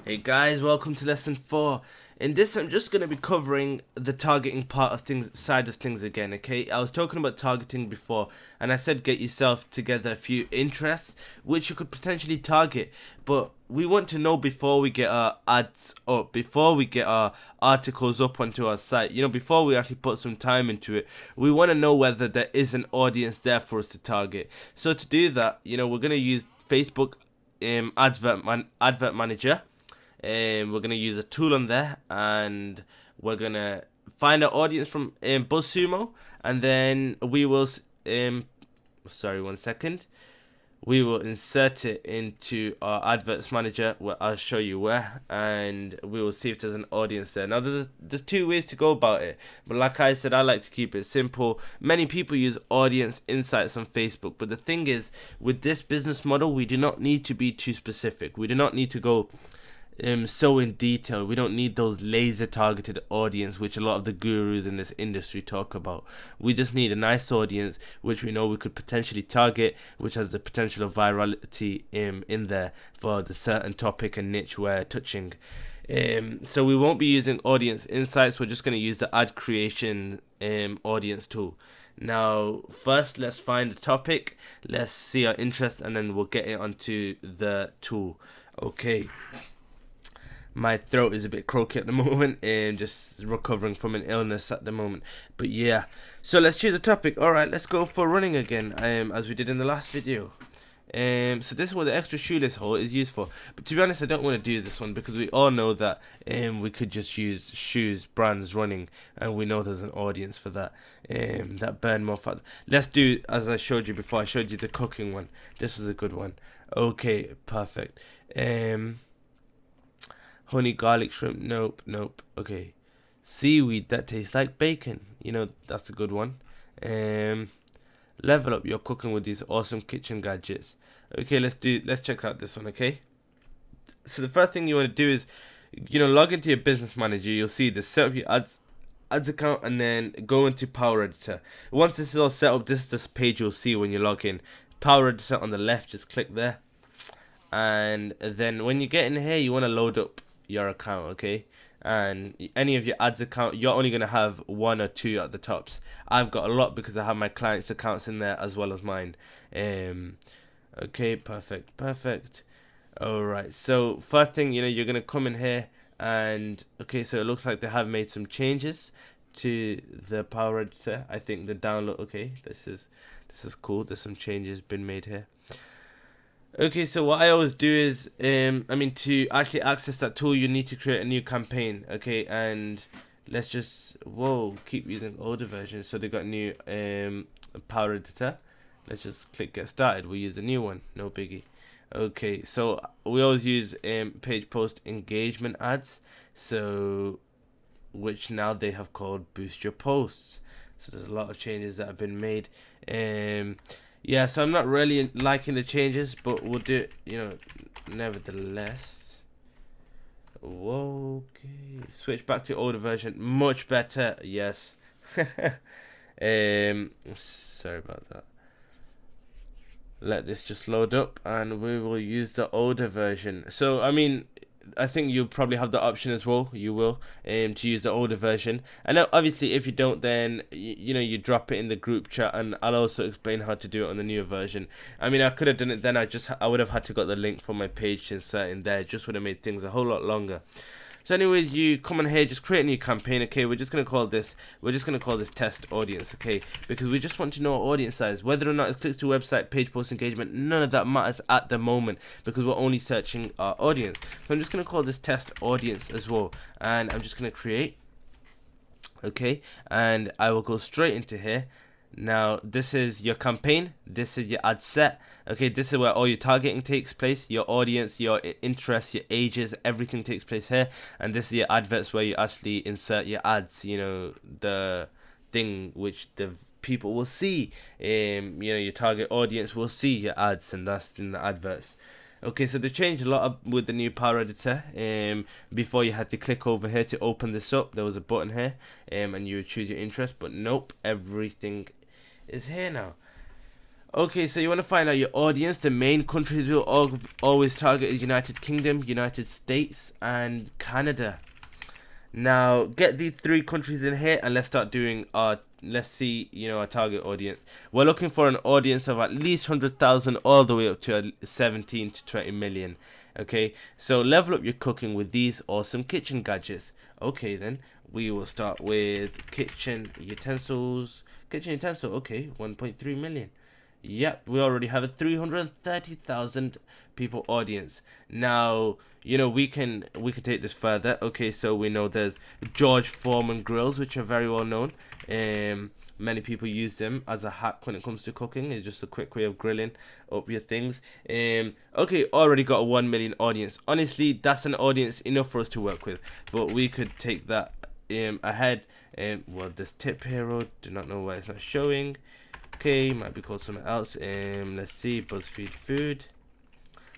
Hey guys, welcome to lesson 4. In this I'm just going to be covering the targeting part of side of things again, okay? I was talking about targeting before and I said get yourself together a few interests which you could potentially target, but we want to know before we get our ads up, before we get our articles up onto our site, before we actually put some time into it, we want to know whether there is an audience there for us to target. So to do that, we're going to use Facebook advert manager. We're gonna use a tool on there, and we're gonna find our audience from BuzzSumo, and then we will sorry, 1 second. We will insert it into our adverts manager, where I'll show you where, and we will see if there's an audience there. Now there's two ways to go about it, but like I said, I like to keep it simple. Many people use audience insights on Facebook, but the thing is, with this business model, we do not need to be too specific. We do not need to go so in detail. We don't need those laser targeted audience which a lot of the gurus in this industry talk about. We just need a nice audience which we know we could potentially target, which has the potential of virality in there for the certain topic and niche we're touching. So we won't be using audience insights. We're just going to use the ad creation audience tool. Now first let's find the topic, let's see our interest, and then we'll get it onto the tool. Okay, my throat is a bit croaky at the moment and just recovering from an illness at the moment, but yeah, so let's choose a topic. Alright, let's go for running again, as we did in the last video. So this is what the extra shoelace hole is used for, but to be honest I don't want to do this one because we all know that we could just use shoes brands running, and we know there's an audience for that that burn more fat. Let's do as I showed you before. I showed you the cooking one. This was a good one. Okay, perfect. Honey garlic shrimp, nope. Okay, seaweed that tastes like bacon, that's a good one. Level up your cooking with these awesome kitchen gadgets. Okay, let's check out this one. Okay, so the first thing you want to do is log into your business manager. You'll see the set up your ads account, and then go into Power Editor. Once this is all set up, this is the page you'll see when you log in. Power Editor on the left, just click there, and then when you get in here you want to load up your account. Okay, and any of your ads account, you're only going to have 1 or 2 at the tops. I've got a lot because I have my clients accounts in there as well as mine. Okay, perfect. Alright, so first thing, you're going to come in here, and okay, so it looks like they have made some changes to the Power Editor. I think the download, okay, this is cool. There's some changes been made here. Okay, so what I always do is, to actually access that tool, you need to create a new campaign. Okay, and let's just, keep using older versions. So they got a new Power Editor. Let's just click get started. We'll use a new one, no biggie. Okay, so we always use page post engagement ads, so which now they have called boost your posts. So there's a lot of changes that have been made. Yeah, so I'm not really liking the changes, but we'll do it, nevertheless. Okay, switch back to older version, much better. Yes. Sorry about that. Let this just load up, and we will use the older version. So I think you'll probably have the option as well. You will to use the older version, and obviously if you don't, then you drop it in the group chat, and I'll also explain how to do it on the newer version. I could have done it then. I would have had to got the link from my page to insert in there. It just would have made things a whole lot longer. So anyways, you come in here, just create a new campaign. Okay, we're just gonna call this test audience. Okay, because we just want to know our audience size, whether or not it clicks to website, page post engagement. None of that matters at the moment because we're only searching our audience. So I'm just gonna call this test audience as well, and I'm just gonna create. Okay, and I will go straight into here. Now this is your campaign, this is your ad set. Okay, this is where all your targeting takes place, your audience, your interests, your ages, everything takes place here. And this is your adverts, where you actually insert your ads, the thing which the people will see. Your target audience will see your ads, and that's in the adverts. Okay, so they changed a lot with the new Power Editor. Before you had to click over here to open this up. There was a button here, and you would choose your interest, but nope, everything is here now. Okay, so you want to find out your audience. The main countries we'll always target is United Kingdom, United States, and Canada. Now, get these three countries in here and let's start doing our, let's see, our target audience. We're looking for an audience of at least 100,000 all the way up to 17 to 20 million. Okay, so level up your cooking with these awesome kitchen gadgets. Okay, then we will start with kitchen utensils. Kitchen utensil, okay, 1.3 million. Yep, we already have a 330,000 people audience. Now, we can take this further. Okay, so we know there's George Foreman grills, which are very well known. Many people use them as a hack when it comes to cooking. It's just a quick way of grilling up your things. Okay, already got a 1 million audience. Honestly, that's an audience enough for us to work with, but we could take that ahead. Well, this tip hero, do not know why it's not showing. Okay, might be called something else. Let's see, BuzzFeed Food.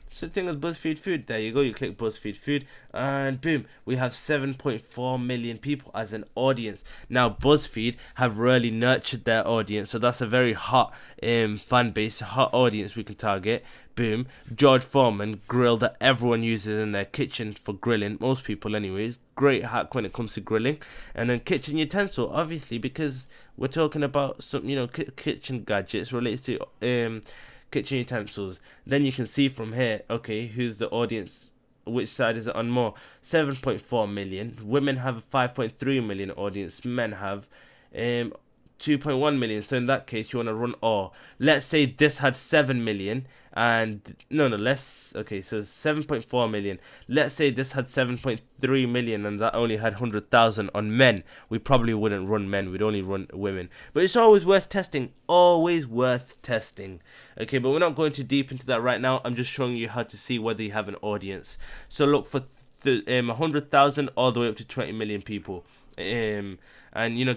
So the thing is BuzzFeed Food. There you go. You click BuzzFeed Food, and boom, we have 7.4 million people as an audience. Now BuzzFeed have really nurtured their audience, so that's a very hot fan base, hot audience we can target. Boom, George Foreman grill that everyone uses in their kitchen for grilling. Most people, anyways. Great hack when it comes to grilling. And then kitchen utensil, obviously, because we're talking about some, kitchen gadgets related to kitchen utensils. Then you can see from here, okay, who's the audience, which side is it on more. 7.4 million. Women have a 5.3 million audience. Men have 2.1 million. So in that case, you want to run all. Let's say this had 7 million and okay, so 7.4 million. Let's say this had 7.3 million and that only had 100,000 on men. We probably wouldn't run men, we'd only run women. But it's always worth testing, always worth testing. Okay, but we're not going too deep into that right now. I'm just showing you how to see whether you have an audience. So look for 100,000 all the way up to 20 million people. And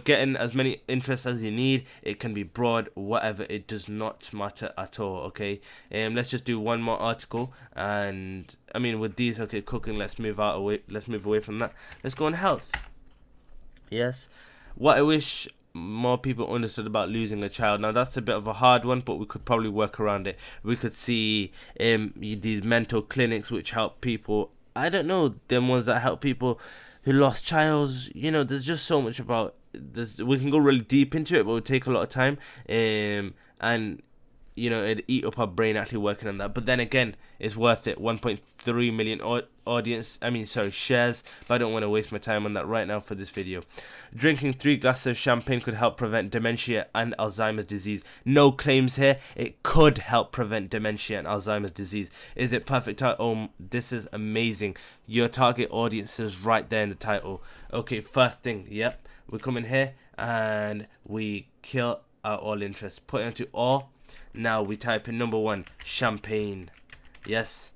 getting as many interests as you need. It can be broad, whatever, it does not matter at all. Okay, let's just do one more article, and I mean with these, okay, cooking, let's move away from that. Let's go on health. Yes, what I wish more people understood about losing a child. Now that's a bit of a hard one, but we could probably work around it. We could see these mental clinics which help people. I don't know, them ones that help people who lost childs. There's just so much about this. We can go really deep into it, but it would take a lot of time. And it'd eat up our brain actually working on that. But then again, it's worth it. 1.3 million shares. But I don't want to waste my time on that right now for this video. Drinking 3 glasses of champagne could help prevent dementia and Alzheimer's disease. No claims here. It could help prevent dementia and Alzheimer's disease. Is it perfect? Oh, this is amazing. Your target audience is right there in the title. Okay, first thing. Yep, we come in here and we kill our all interest. Put it into all. Now we type in number 1, champagne. Yes.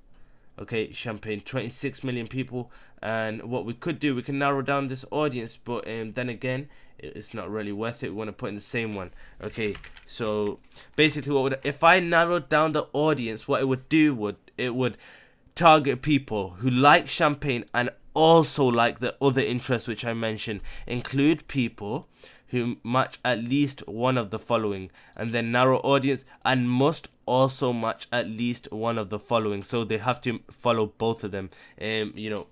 Okay, champagne. 26 million people. And what we could do, we can narrow down this audience, but then again, it's not really worth it. We want to put in the same one. Okay, so basically, if I narrowed down the audience, what it would do it would target people who like champagne and also like the other interests which I mentioned. Include people who match at least one of the following, and then narrow audience and must also match at least one of the following. So they have to follow both of them,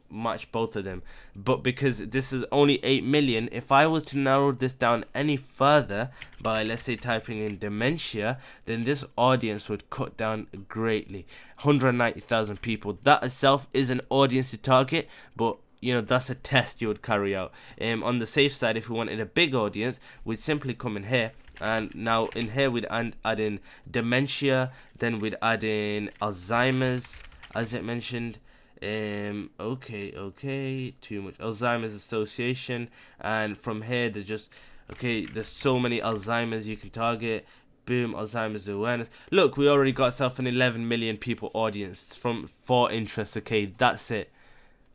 match both of them. But because this is only 8 million, if I was to narrow this down any further by, let's say, typing in dementia, then this audience would cut down greatly. 190,000 people. That itself is an audience to target, but that's a test you would carry out. On the safe side, if we wanted a big audience, we'd simply come in here, and now in here we'd add in dementia, then we'd add in Alzheimer's, as it mentioned. Okay, too much. Alzheimer's Association, and from here there's so many Alzheimer's you can target. Boom, Alzheimer's awareness. Look, we already got ourselves an 11 million people audience from 4 interests. Okay, that's it.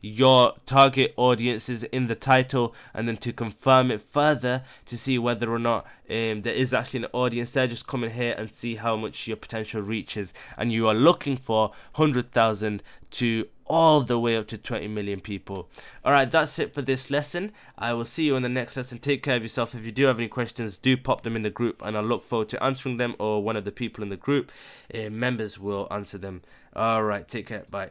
Your target audience is in the title, and then to confirm it further to see whether or not there is actually an audience there, just come in here and see how much your potential reach is. And you are looking for 100,000 to all the way up to 20 million people. Alright, that's it for this lesson. I will see you in the next lesson. Take care of yourself. If you do have any questions, do pop them in the group, and I'll look forward to answering them, or one of the people in the group members will answer them. Alright, take care. Bye.